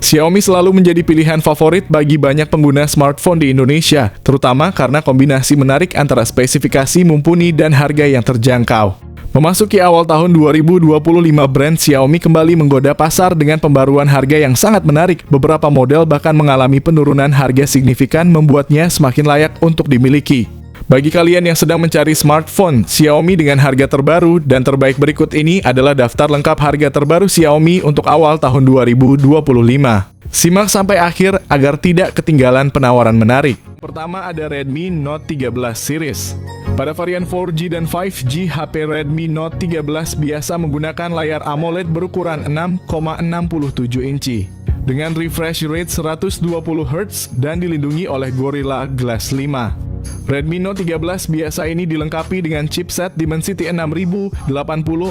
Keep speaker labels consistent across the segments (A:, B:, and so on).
A: Xiaomi selalu menjadi pilihan favorit bagi banyak pengguna smartphone di Indonesia, terutama karena kombinasi menarik antara spesifikasi mumpuni dan harga yang terjangkau. Memasuki awal tahun 2025, brand Xiaomi kembali menggoda pasar dengan pembaruan harga yang sangat menarik. Beberapa model bahkan mengalami penurunan harga signifikan, membuatnya semakin layak untuk dimiliki. Bagi kalian yang sedang mencari smartphone Xiaomi dengan harga terbaru dan terbaik, berikut ini adalah daftar lengkap harga terbaru Xiaomi untuk awal tahun 2025. Simak sampai akhir agar tidak ketinggalan penawaran menarik. Pertama ada Redmi Note 13 series. Pada varian 4G dan 5G, HP Redmi Note 13 biasa menggunakan layar AMOLED berukuran 6,67 inci. Dengan refresh rate 120Hz dan dilindungi oleh Gorilla Glass 5. Redmi Note 13 biasa ini dilengkapi dengan chipset Dimensity 6080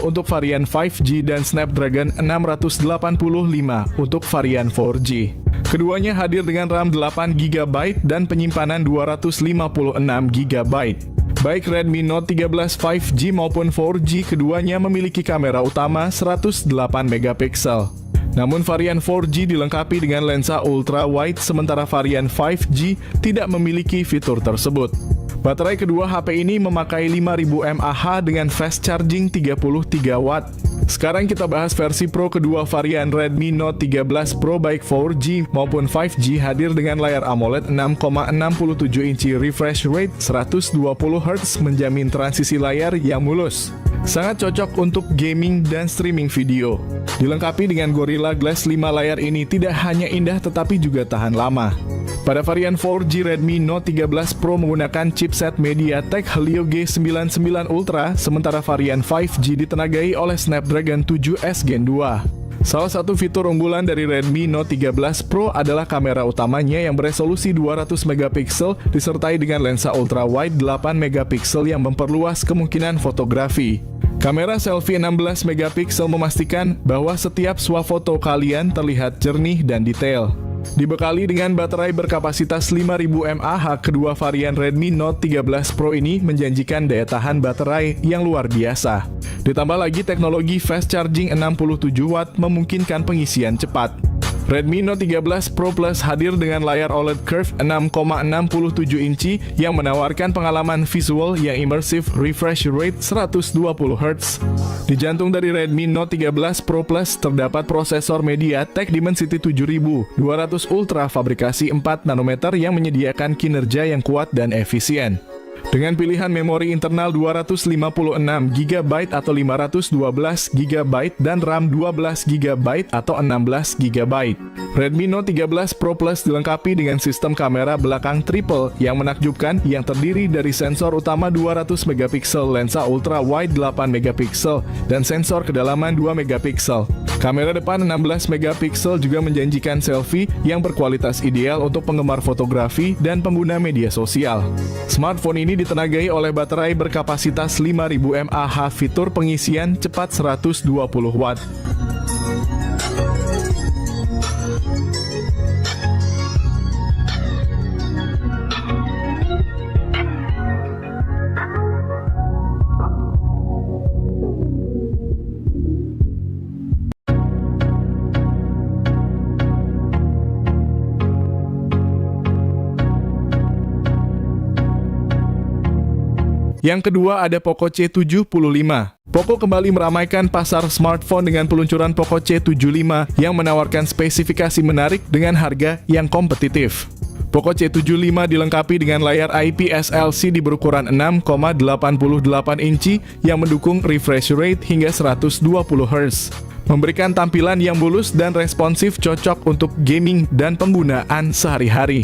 A: untuk varian 5G dan Snapdragon 685 untuk varian 4G. Keduanya hadir dengan RAM 8GB dan penyimpanan 256GB. Baik Redmi Note 13 5G maupun 4G, keduanya memiliki kamera utama 108MP. Namun varian 4G dilengkapi dengan lensa ultra wide, sementara varian 5G tidak memiliki fitur tersebut. Baterai kedua HP ini memakai 5000 mAh dengan fast charging 33W. Sekarang kita bahas versi Pro kedua varian Redmi Note 13 Pro, baik 4G maupun 5G hadir dengan layar AMOLED 6,67 inci, refresh rate 120Hz, menjamin transisi layar yang mulus. Sangat cocok untuk gaming dan streaming video. Dilengkapi dengan Gorilla Glass 5, layar ini tidak hanya indah tetapi juga tahan lama. Pada varian 4G, Redmi Note 13 Pro menggunakan chipset MediaTek Helio G99 Ultra, sementara varian 5G ditenagai oleh Snapdragon 7S Gen 2. Salah satu fitur unggulan dari Redmi Note 13 Pro adalah kamera utamanya yang beresolusi 200MP disertai dengan lensa ultra wide 8MP yang memperluas kemungkinan fotografi. Kamera selfie 16MP memastikan bahwa setiap swafoto kalian terlihat jernih dan detail. Dibekali dengan baterai berkapasitas 5000 mAh, kedua varian Redmi Note 13 Pro ini menjanjikan daya tahan baterai yang luar biasa. Ditambah lagi teknologi fast charging 67W memungkinkan pengisian cepat. Redmi Note 13 Pro Plus hadir dengan layar OLED curve 6,67 inci yang menawarkan pengalaman visual yang imersif, refresh rate 120Hz. Di jantung dari Redmi Note 13 Pro Plus terdapat prosesor MediaTek Dimensity 7200 Ultra fabrikasi 4 nanometer yang menyediakan kinerja yang kuat dan efisien. Dengan pilihan memori internal 256GB atau 512GB dan RAM 12GB atau 16GB. Redmi Note 13 Pro Plus dilengkapi dengan sistem kamera belakang triple yang menakjubkan yang terdiri dari sensor utama 200MP, lensa ultra wide 8MP, dan sensor kedalaman 2MP. Kamera depan 16MP juga menjanjikan selfie yang berkualitas ideal untuk penggemar fotografi dan pengguna media sosial. Smartphone ini ditenagai oleh baterai berkapasitas 5000 mAh, fitur pengisian cepat 120W. Yang kedua ada Poco C75. Poco kembali meramaikan pasar smartphone dengan peluncuran Poco C75 yang menawarkan spesifikasi menarik dengan harga yang kompetitif. Poco C75 dilengkapi dengan layar IPS LCD berukuran 6,88 inci yang mendukung refresh rate hingga 120Hz. Memberikan tampilan yang mulus dan responsif, cocok untuk gaming dan penggunaan sehari-hari.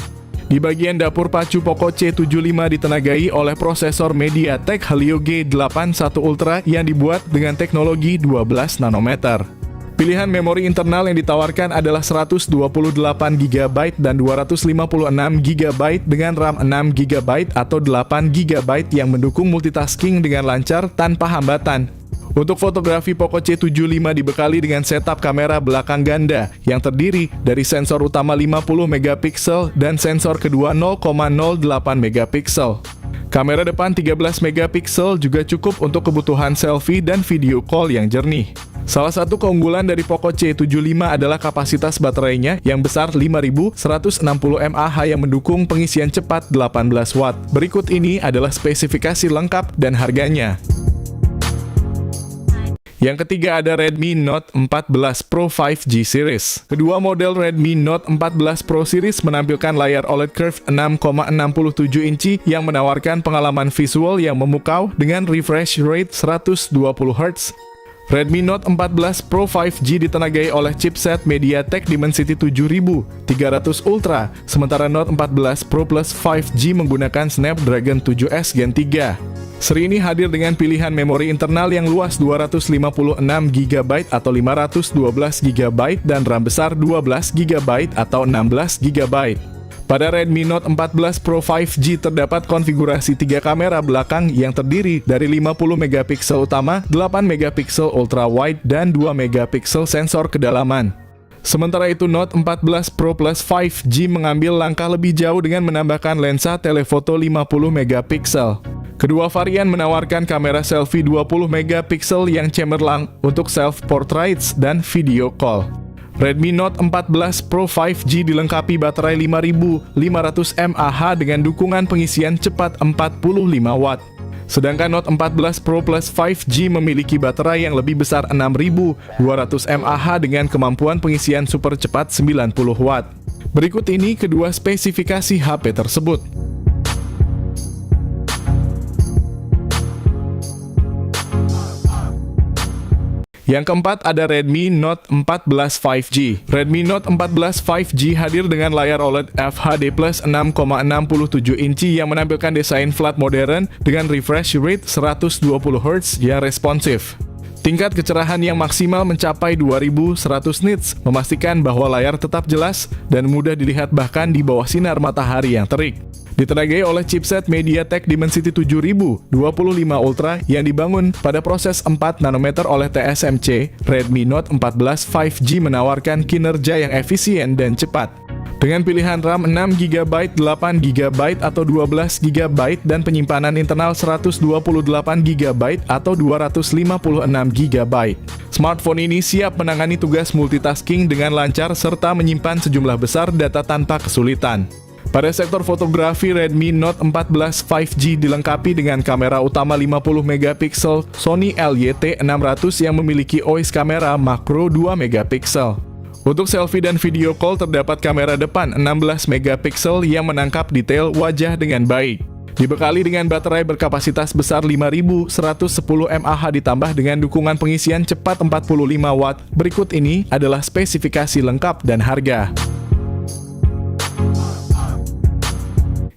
A: Di bagian dapur pacu, Poco C75 ditenagai oleh prosesor MediaTek Helio G81 Ultra yang dibuat dengan teknologi 12 nanometer. Pilihan memori internal yang ditawarkan adalah 128GB dan 256GB dengan RAM 6GB atau 8GB yang mendukung multitasking dengan lancar tanpa hambatan. Untuk fotografi, Poco C75 dibekali dengan setup kamera belakang ganda yang terdiri dari sensor utama 50MP dan sensor kedua 0,08MP. Kamera depan 13MP juga cukup untuk kebutuhan selfie dan video call yang jernih. Salah satu keunggulan dari Poco C75 adalah kapasitas baterainya yang besar 5160 mAh yang mendukung pengisian cepat 18 watt. Berikut ini adalah spesifikasi lengkap dan harganya. Yang ketiga ada Redmi Note 14 Pro 5G Series. Kedua model Redmi Note 14 Pro Series menampilkan layar OLED Curved 6,67 inci yang menawarkan pengalaman visual yang memukau dengan refresh rate 120 Hz. Redmi Note 14 Pro 5G ditenagai oleh chipset MediaTek Dimensity 7300 Ultra, sementara Note 14 Pro Plus 5G menggunakan Snapdragon 7S Gen 3. Seri ini hadir dengan pilihan memori internal yang luas 256GB atau 512GB dan RAM besar 12GB atau 16GB. Pada Redmi Note 14 Pro 5G terdapat konfigurasi 3 kamera belakang yang terdiri dari 50MP utama, 8MP ultra wide, dan 2MP sensor kedalaman. Sementara itu Note 14 Pro Plus 5G mengambil langkah lebih jauh dengan menambahkan lensa telefoto 50MP. Kedua varian menawarkan kamera selfie 20MP yang cemerlang untuk self-portraits dan video call. Redmi Note 14 Pro 5G dilengkapi baterai 5500 mAh dengan dukungan pengisian cepat 45 watt. Sedangkan Note 14 Pro Plus 5G memiliki baterai yang lebih besar 6200 mAh dengan kemampuan pengisian super cepat 90 watt. Berikut ini kedua spesifikasi HP tersebut. Yang keempat ada Redmi Note 14 5G. Redmi Note 14 5G hadir dengan layar OLED FHD+ 6,67 inci yang menampilkan desain flat modern dengan refresh rate 120 Hz yang responsif. Tingkat kecerahan yang maksimal mencapai 2100 nits, memastikan bahwa layar tetap jelas dan mudah dilihat bahkan di bawah sinar matahari yang terik. Ditenagai oleh chipset MediaTek Dimensity 7025 Ultra yang dibangun pada proses 4 nanometer oleh TSMC, Redmi Note 14 5G menawarkan kinerja yang efisien dan cepat. Dengan pilihan RAM 6GB, 8GB, atau 12GB dan penyimpanan internal 128GB atau 256GB. Smartphone ini siap menangani tugas multitasking dengan lancar serta menyimpan sejumlah besar data tanpa kesulitan. Pada sektor fotografi, Redmi Note 14 5G dilengkapi dengan kamera utama 50MP Sony LYT600 yang memiliki OIS kamera makro 2MP. Untuk selfie dan video call terdapat kamera depan 16MP yang menangkap detail wajah dengan baik. Dibekali dengan baterai berkapasitas besar 5110 mAh ditambah dengan dukungan pengisian cepat 45 watt. Berikut ini adalah spesifikasi lengkap dan harga.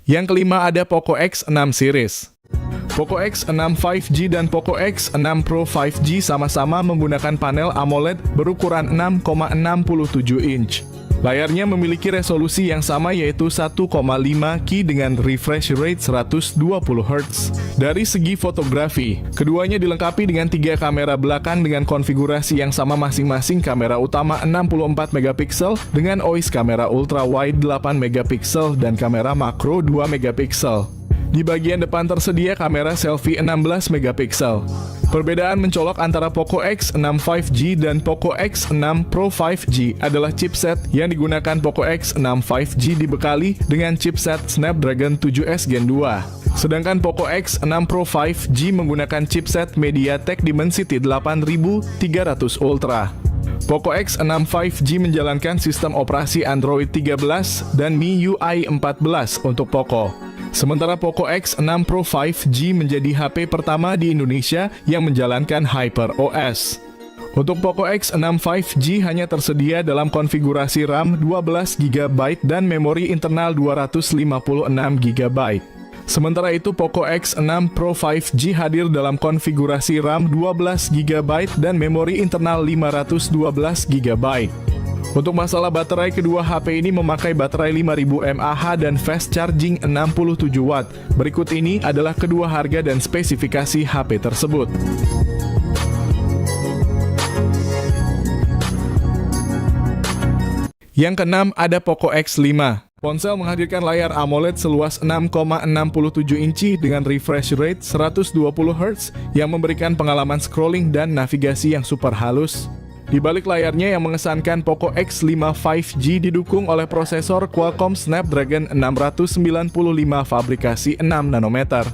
A: Yang kelima ada Poco X6 Series. Poco X6 5G dan Poco X6 Pro 5G sama-sama menggunakan panel AMOLED berukuran 6,67 inch. Layarnya memiliki resolusi yang sama yaitu 1,5K dengan refresh rate 120 Hz. Dari segi fotografi, keduanya dilengkapi dengan 3 kamera belakang dengan konfigurasi yang sama masing-masing. Kamera utama 64MP dengan OIS kamera ultra wide 8MP dan kamera makro 2MP. Di bagian depan tersedia kamera selfie 16MP. Perbedaan mencolok antara Poco X6 5G dan Poco X6 Pro 5G adalah chipset yang digunakan. Poco X6 5G dibekali dengan chipset Snapdragon 7S Gen 2. Sedangkan Poco X6 Pro 5G menggunakan chipset MediaTek Dimensity 8300 Ultra. Poco X6 5G menjalankan sistem operasi Android 13 dan MIUI 14 untuk Poco. Sementara Poco X6 Pro 5G menjadi HP pertama di Indonesia yang menjalankan HyperOS. Untuk Poco X6 5G hanya tersedia dalam konfigurasi RAM 12GB dan memori internal 256GB. Sementara itu Poco X6 Pro 5G hadir dalam konfigurasi RAM 12GB dan memori internal 512GB. Untuk masalah baterai, kedua HP ini memakai baterai 5000 mAh dan fast charging 67 watt. Berikut ini adalah kedua harga dan spesifikasi HP tersebut. Yang keenam ada Poco X5. Ponsel menghadirkan layar AMOLED seluas 6,67 inci dengan refresh rate 120 Hz yang memberikan pengalaman scrolling dan navigasi yang super halus. Di balik layarnya yang mengesankan, Poco X5 5G didukung oleh prosesor Qualcomm Snapdragon 695 fabrikasi 6 nanometer.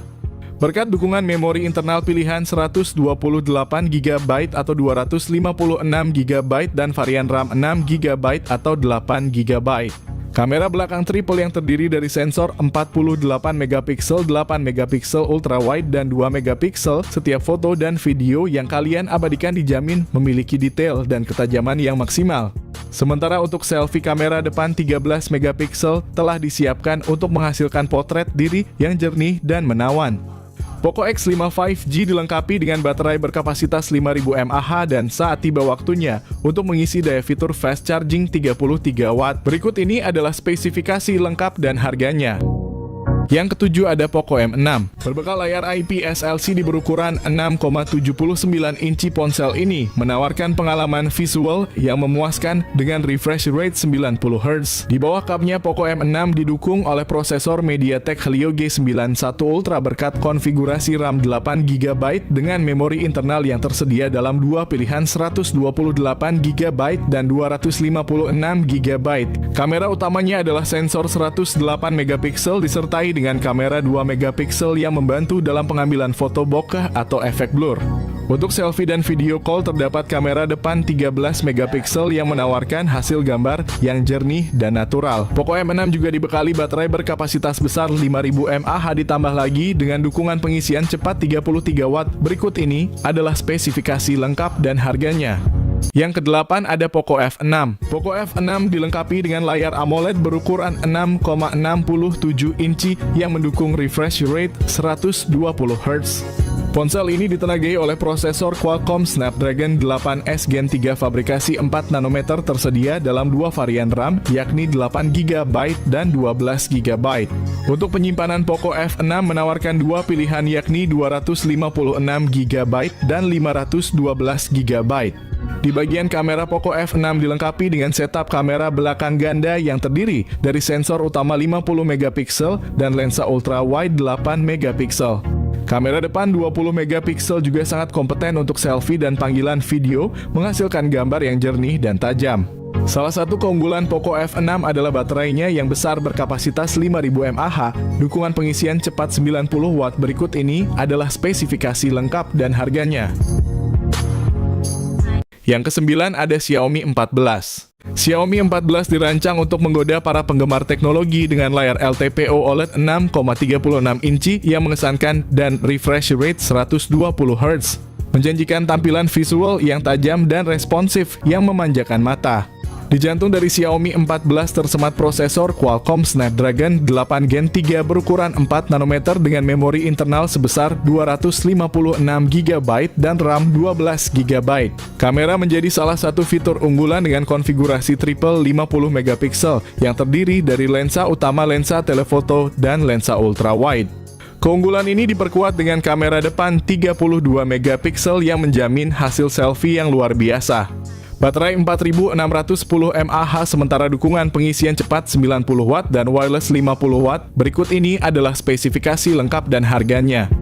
A: Berkat dukungan memori internal pilihan 128GB atau 256GB dan varian RAM 6GB atau 8GB. Kamera belakang triple yang terdiri dari sensor 48MP, 8MP ultra wide dan 2MP. Setiap foto dan video yang kalian abadikan dijamin memiliki detail dan ketajaman yang maksimal. Sementara untuk selfie, kamera depan 13MP telah disiapkan untuk menghasilkan potret diri yang jernih dan menawan. Poco X5 5G dilengkapi dengan baterai berkapasitas 5000 mAh dan saat tiba waktunya untuk mengisi daya fitur fast charging 33 Watt. Berikut ini adalah spesifikasi lengkap dan harganya. Yang ketujuh ada Poco M6. Berbekal layar IPS LCD berukuran 6,79 inci, ponsel ini menawarkan pengalaman visual yang memuaskan dengan refresh rate 90 Hz. Di bawah cupnya, Poco M6 didukung oleh prosesor MediaTek Helio G91 Ultra berkat konfigurasi RAM 8GB dengan memori internal yang tersedia dalam dua pilihan 128GB dan 256GB. Kamera utamanya adalah sensor 108MP disertai dengan kamera 2MP yang membantu dalam pengambilan foto bokeh atau efek blur. Untuk selfie dan video call terdapat kamera depan 13MP yang menawarkan hasil gambar yang jernih dan natural. Poco M6 juga dibekali baterai berkapasitas besar 5000 mAh ditambah lagi dengan dukungan pengisian cepat 33 Watt. Berikut ini adalah spesifikasi lengkap dan harganya. Yang kedelapan ada Poco F6. Poco F6 dilengkapi dengan layar AMOLED berukuran 6,67 inci yang mendukung refresh rate 120 Hz. Ponsel ini ditenagai oleh prosesor Qualcomm Snapdragon 8S Gen 3 fabrikasi 4 nanometer tersedia dalam dua varian RAM, yakni 8GB dan 12GB. Untuk penyimpanan, Poco F6 menawarkan dua pilihan, yakni 256GB dan 512GB. Di bagian kamera, Poco F6 dilengkapi dengan setup kamera belakang ganda yang terdiri dari sensor utama 50MP dan lensa ultra wide 8MP. Kamera depan 20MP juga sangat kompeten untuk selfie dan panggilan video, menghasilkan gambar yang jernih dan tajam. Salah satu keunggulan Poco F6 adalah baterainya yang besar berkapasitas 5000 mAh, dukungan pengisian cepat 90 Watt. Berikut ini adalah spesifikasi lengkap dan harganya. Yang kesembilan ada Xiaomi 14. Xiaomi 14 dirancang untuk menggoda para penggemar teknologi dengan layar LTPO OLED 6,36 inci yang mengesankan dan refresh rate 120 Hz, menjanjikan tampilan visual yang tajam dan responsif yang memanjakan mata. Di jantung dari Xiaomi 14 tersemat prosesor Qualcomm Snapdragon 8 Gen 3 berukuran 4 nanometer dengan memori internal sebesar 256GB dan RAM 12GB. Kamera menjadi salah satu fitur unggulan dengan konfigurasi triple 50MP yang terdiri dari lensa utama, lensa telefoto, dan lensa ultra wide. Keunggulan ini diperkuat dengan kamera depan 32MP yang menjamin hasil selfie yang luar biasa. Baterai 4610 mAh, sementara dukungan pengisian cepat 90 Watt dan wireless 50 Watt. Berikut ini adalah spesifikasi lengkap dan harganya.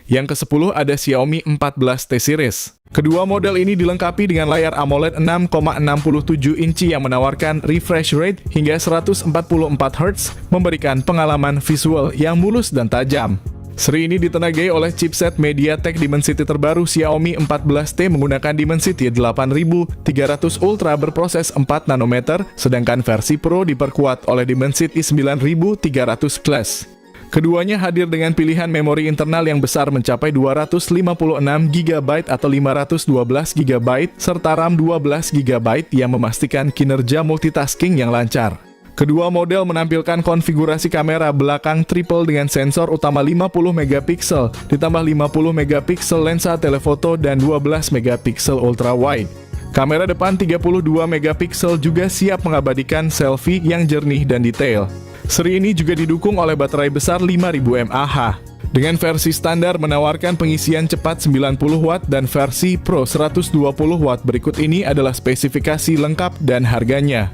A: Yang ke-10 ada Xiaomi 14T series. Kedua model ini dilengkapi dengan layar AMOLED 6,67 inci yang menawarkan refresh rate hingga 144 Hz, memberikan pengalaman visual yang mulus dan tajam. Seri ini ditenagai oleh chipset MediaTek Dimensity terbaru Xiaomi 14T menggunakan Dimensity 8300 Ultra berproses 4 nanometer, sedangkan versi Pro diperkuat oleh Dimensity 9300 Plus. Keduanya hadir dengan pilihan memori internal yang besar mencapai 256GB atau 512GB serta RAM 12GB yang memastikan kinerja multitasking yang lancar. Kedua model menampilkan konfigurasi kamera belakang triple dengan sensor utama 50MP, ditambah 50MP lensa telefoto dan 12MP ultra wide. Kamera depan 32MP juga siap mengabadikan selfie yang jernih dan detail. Seri ini juga didukung oleh baterai besar 5000 mAh. Dengan versi standar menawarkan pengisian cepat 90 Watt dan versi Pro 120 Watt. Berikut ini adalah spesifikasi lengkap dan harganya.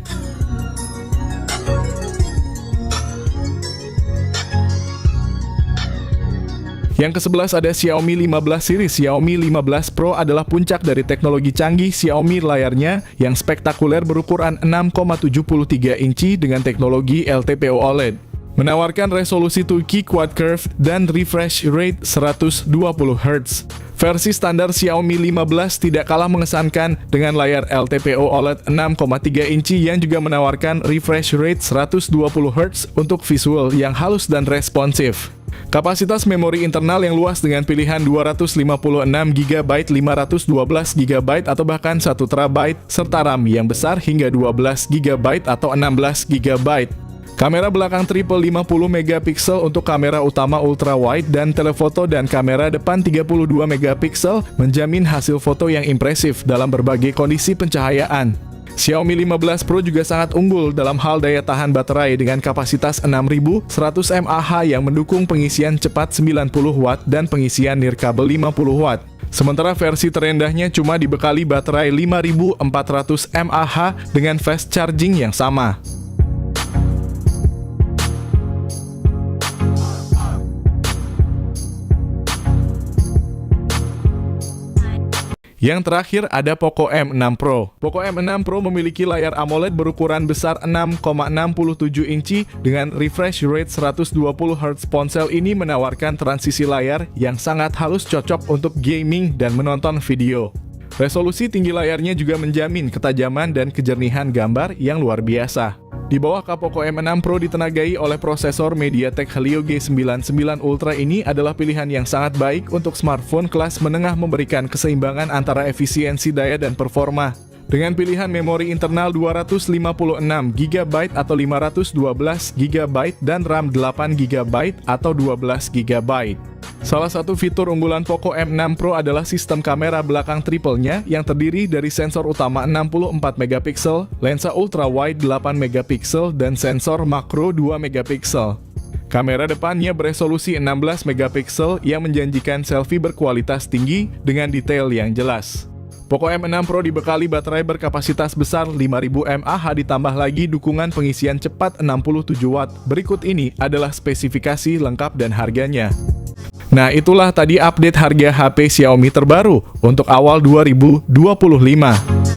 A: Yang ke-11 ada Xiaomi 15 series. Xiaomi 15 Pro adalah puncak dari teknologi canggih Xiaomi. Layarnya yang spektakuler berukuran 6,73 inci dengan teknologi LTPO OLED. Menawarkan resolusi 2K Quad Curve dan refresh rate 120 Hz. Versi standar Xiaomi 15 tidak kalah mengesankan dengan layar LTPO OLED 6,3 inci yang juga menawarkan refresh rate 120 Hz untuk visual yang halus dan responsif. Kapasitas memori internal yang luas dengan pilihan 256GB, 512GB atau bahkan 1TB, serta RAM yang besar hingga 12GB atau 16GB. Kamera belakang triple 50MP untuk kamera utama ultra wide dan telefoto dan kamera depan 32MP menjamin hasil foto yang impresif dalam berbagai kondisi pencahayaan. Xiaomi 15 Pro juga sangat unggul dalam hal daya tahan baterai dengan kapasitas 6100 mAh yang mendukung pengisian cepat 90W dan pengisian nirkabel 50W. Sementara versi terendahnya cuma dibekali baterai 5400 mAh dengan fast charging yang sama. Yang terakhir ada Poco M6 Pro. Poco M6 Pro memiliki layar AMOLED berukuran besar 6,67 inci dengan refresh rate 120 Hz. Ponsel ini menawarkan transisi layar yang sangat halus, cocok untuk gaming dan menonton video. Resolusi tinggi layarnya juga menjamin ketajaman dan kejernihan gambar yang luar biasa. Di bawah Poco M6 Pro ditenagai oleh prosesor MediaTek Helio G99 Ultra. Ini adalah pilihan yang sangat baik untuk smartphone kelas menengah, memberikan keseimbangan antara efisiensi daya dan performa. Dengan pilihan memori internal 256GB atau 512GB dan RAM 8GB atau 12GB. Salah satu fitur unggulan Poco M6 Pro adalah sistem kamera belakang triple-nya yang terdiri dari sensor utama 64MP, lensa ultra wide 8MP, dan sensor makro 2MP. Kamera depannya beresolusi 16MP yang menjanjikan selfie berkualitas tinggi dengan detail yang jelas. Poco M6 Pro dibekali baterai berkapasitas besar 5000 mAh ditambah lagi dukungan pengisian cepat 67W. Berikut ini adalah spesifikasi lengkap dan harganya. Nah, itulah tadi update harga HP Xiaomi terbaru untuk awal 2025.